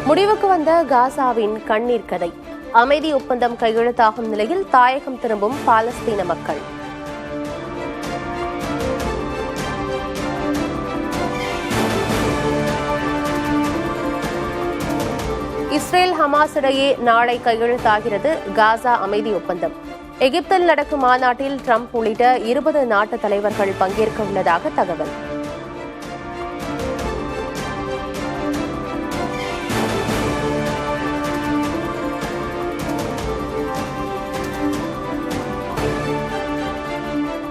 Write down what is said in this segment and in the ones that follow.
முடிவுக்கு வந்த காசாவின் கண்ணீர் கதை. அமைதி ஒப்பந்தம் கையெழுத்தாகும் நிலையில் தாயகம் திரும்பும் பாலஸ்தீன மக்கள். இஸ்ரேல் ஹமாஸ் இடையே நாளை கையெழுத்தாகிறது காசா அமைதி ஒப்பந்தம். எகிப்தில் நடக்கும் மாநாட்டில் ட்ரம்ப் உள்ளிட்ட 20 நாட்டு தலைவர்கள் பங்கேற்க உள்ளதாக தகவல்.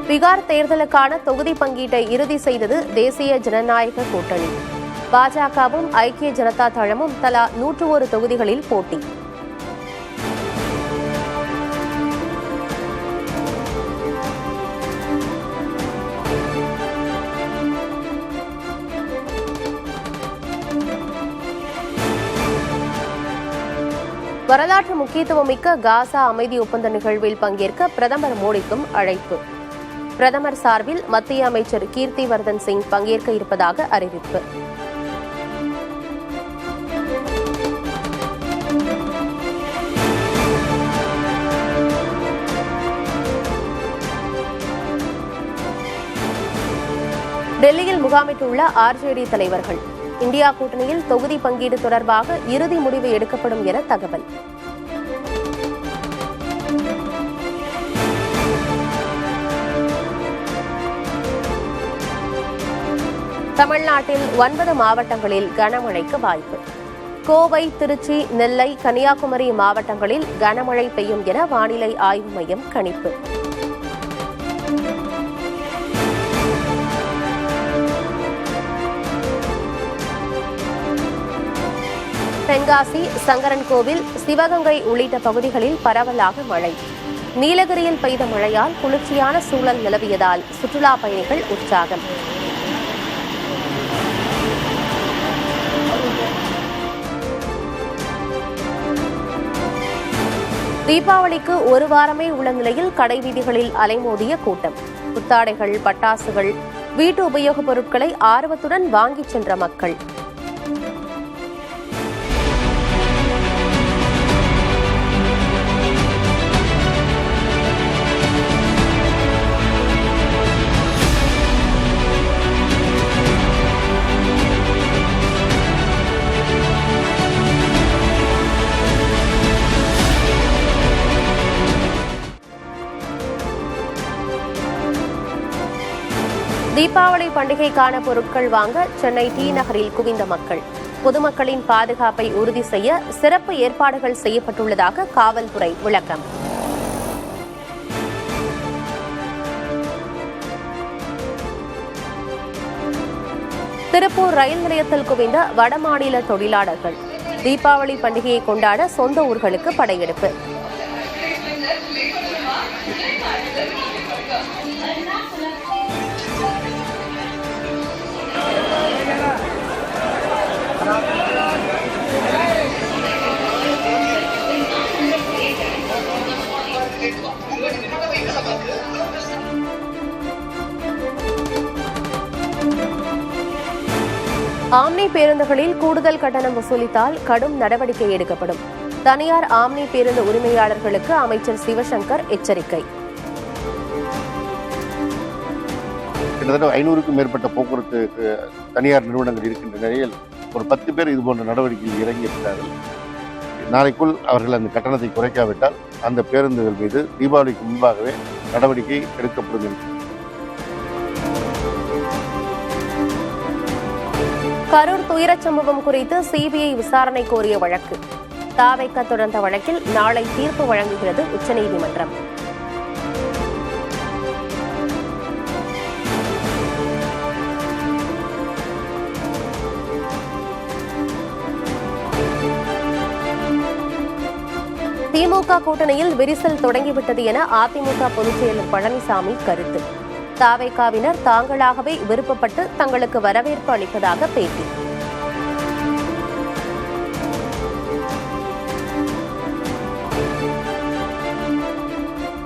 பீகார் தேர்தலுக்கான தொகுதி பங்கீட்டை இறுதி செய்தது தேசிய ஜனநாயக கூட்டணி. பாஜகவும் ஐக்கிய ஜனதா தளமும் தலா 101 தொகுதிகளில் போட்டி. வரலாற்று முக்கியத்துவமிக்க காசா அமைதி ஒப்பந்த நிகழ்வில் பங்கேற்க பிரதமர் மோடிக்கும் அழைப்பு. பிரதமர் சார்பில் மத்திய அமைச்சர் கீர்த்திவர்தன் சிங் பங்கேற்க இருப்பதாக அறிவிப்பு. டெல்லியில் முகாமிட்டுள்ள ஆர்ஜேடி தலைவர்கள். இந்தியா கூட்டணியில் தொகுதி பங்கீடு தொடர்பாக இறுதி முடிவு எடுக்கப்படும் என தகவல். தமிழ்நாட்டில் 9 மாவட்டங்களில் கனமழைக்கு வாய்ப்பு. கோவை, திருச்சி, நெல்லை, கன்னியாகுமரி மாவட்டங்களில் கனமழை பெய்யும் என வானிலை ஆய்வு மையம் கணிப்பு. தென்காசி, சங்கரன்கோவில், சிவகங்கை உள்ளிட்ட பகுதிகளில் பரவலாக மழை. நீலகிரியில் பெய்த மழையால் குளிர்ச்சியான சூழல் நிலவியதால் சுற்றுலா பயணிகள் உற்சாகம். தீபாவளிக்கு ஒரு வாரமே உள்ள நிலையில் கடை வீதிகளில் அலைமோதிய கூட்டம். புத்தாடைகள், பட்டாசுகள், வீட்டு உபயோகப் பொருட்களை ஆர்வத்துடன் வாங்கிச் சென்ற மக்கள். தீபாவளி பண்டிகைக்கான பொருட்கள் வாங்க சென்னை டி நகரில் குவிந்த மக்கள். பொதுமக்களின் பாதுகாப்பை உறுதி செய்ய சிறப்பு ஏற்பாடுகள் செய்யப்பட்டுள்ளதாக காவல்துறை விளக்கம். திருப்பூர் ரயில் நிலையத்தில் குவிந்த வடமாநில தொழிலாளர்கள். தீபாவளி பண்டிகையை கொண்டாட சொந்த ஊர்களுக்கு படையெடுப்பு. ஆம்னி பேருந்துகளில் கூடுதல் கட்டணம் வசூலித்தால் கடும் நடவடிக்கை எடுக்கப்படும். தனியார் ஆம்னி பேருந்து உரிமையாளர்களுக்கு அமைச்சர் சிவசங்கர் எச்சரிக்கை. கிட்டத்தட்ட 500க்கும் மேற்பட்ட போக்குவரத்து தனியார் நிறுவனங்கள் இருக்கின்ற நிலையில் ஒரு 10 பேர் இதுபோன்ற நடவடிக்கையில் இறங்கியிருக்கிறார்கள். நாளைக்குள் அவர்கள் அந்த கட்டணத்தை குறைக்காவிட்டால் அந்த பேருந்துகள் மீது தீபாவளிக்கு முன்பாகவே நடவடிக்கை எடுக்கப்படும் என்று. கரூர் துயரச் சம்பவம் குறித்து சிபிஐ விசாரணை கோரிய வழக்கு. தாவைக்க தொடர்ந்த வழக்கில் நாளை தீர்ப்பு வழங்குகிறது உச்சநீதிமன்றம். திமுக கூட்டணியில் விரிசல் தொடங்கிவிட்டது என அதிமுக பொதுச் செயலர் பழனிசாமி கருத்து. தாவேகாவினர் தாங்களாகவே விருப்பப்பட்டு தங்களுக்கு வரவேற்பு அளிப்பதாக பேட்டி.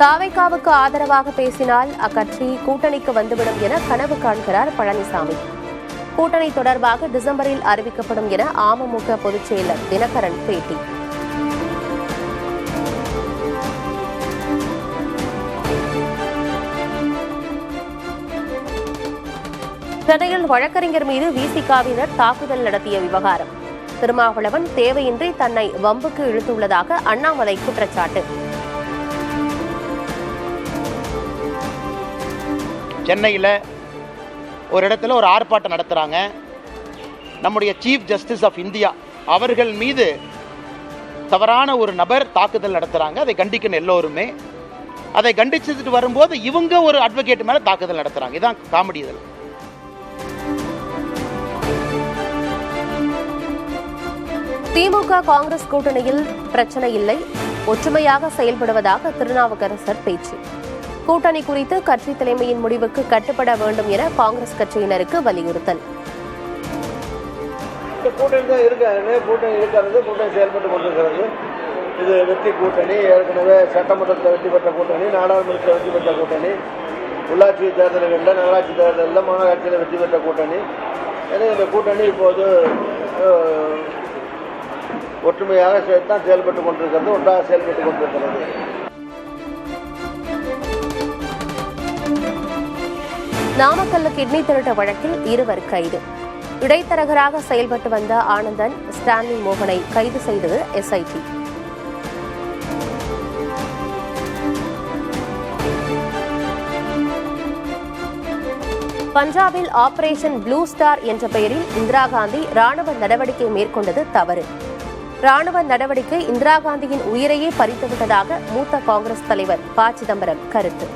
தாவேகாவுக்கு ஆதரவாக பேசினால் அக்கட்சி கூட்டணிக்கு வந்துவிடும் என கனவு காண்கிறார் பழனிசாமி. கூட்டணி தொடர்பாக டிசம்பரில் அறிவிக்கப்படும் என அமமுக பொதுச் செயலர் தினகரன் பேட்டி. சென்னையில் வழக்கறிஞர் மீது விசிகாவினர் தாக்குதல் நடத்திய விவகாரம். திருமாவளவன் தேவையின்றி தன்னை வம்புக்கு இழுத்துள்ளதாக அண்ணாமலை குற்றச்சாட்டு. சென்னையில் ஒரு இடத்துல ஒரு ஆர்ப்பாட்டம் நடத்துகிறாங்க. நம்முடைய சீஃப் ஜஸ்டிஸ் ஆஃப் இந்தியா அவர்கள் மீது தவறான ஒரு நபர் தாக்குதல் நடத்துகிறாங்க. அதை கண்டிக்கணும் எல்லோருமே. அதை கண்டிச்சுட்டு வரும்போது இவங்க ஒரு அட்வொகேட் மேலே தாக்குதல் நடத்துகிறாங்க. இதுதான் காமெடி. இதில் திமுக காங்கிரஸ் கூட்டணியில் பிரச்சனை இல்லை, ஒற்றுமையாக செயல்படுவதாக திருநாவுக்கரசர் பேச்சு. கூட்டணி குறித்து கட்சி தலைமையின் முடிவுக்கு கட்டுப்பட வேண்டும் என காங்கிரஸ் கட்சியினருக்கு வலியுறுத்தல். கூட்டணி தான் இருக்காங்க, கூட்டணி இருக்கிறது, கூட்டணி செயல்பட்டு கொண்டிருக்கிறது. இது வெற்றி கூட்டணி. ஏற்கனவே சட்டமன்றத்தில் வெற்றி பெற்ற கூட்டணி, நாடாளுமன்றத்தில் வெற்றி பெற்ற கூட்டணி, உள்ளாட்சி தேர்தல்களில், நகராட்சி தேர்தலில், மாநகராட்சியில் வெற்றி பெற்ற கூட்டணி. எனவே இந்த கூட்டணி இப்போது ஒற்றுமையாக தான் செயல்பட்டு கொண்டிருக்கிறது, ஒன்றாக செயல்பட்டு கொண்டிருக்கிறது. நாமக்கல்ல கிட்னி திருட்ட வழக்கில் 2 கைது. இடைத்தரகராக செயல்பட்டு வந்த ஆனந்தன் ஸ்டான்லி மோகனை கைது செய்தது எஸ்ஐடி. பஞ்சாபில் ஆபரேஷன் ப்ளூ ஸ்டார் என்ற பெயரில் இந்திரா காந்தி ராணுவ நடவடிக்கை மேற்கொண்டது தவறு. ராணுவ நடவடிக்கை இந்திரா காந்தியின் உயிரையே பறித்துவிட்டதாக மூத்த காங்கிரஸ் தலைவர் ப. சிதம்பரம் கருத்து.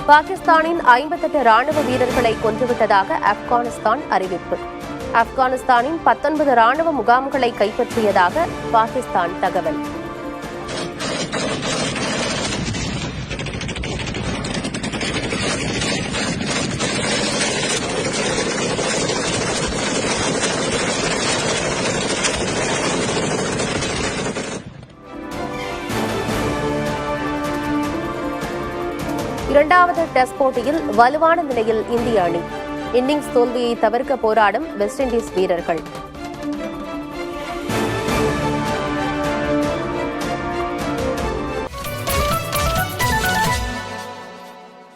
பாகிஸ்தானின் 58 ராணுவ வீரர்களை கொன்றுவிட்டதாக ஆப்கானிஸ்தான் அறிவிப்பு. ஆப்கானிஸ்தானின் 19 ராணுவ முகாம்களை கைப்பற்றியதாக பாகிஸ்தான் தகவல். இரண்டாவது டெஸ்ட் போட்டியில் வலுவான நிலையில் இந்திய அணி. இன்னிங்ஸ் தோல்வியை தவிர்க்க போராடும் வெஸ்ட் இண்டீஸ் வீரர்கள்.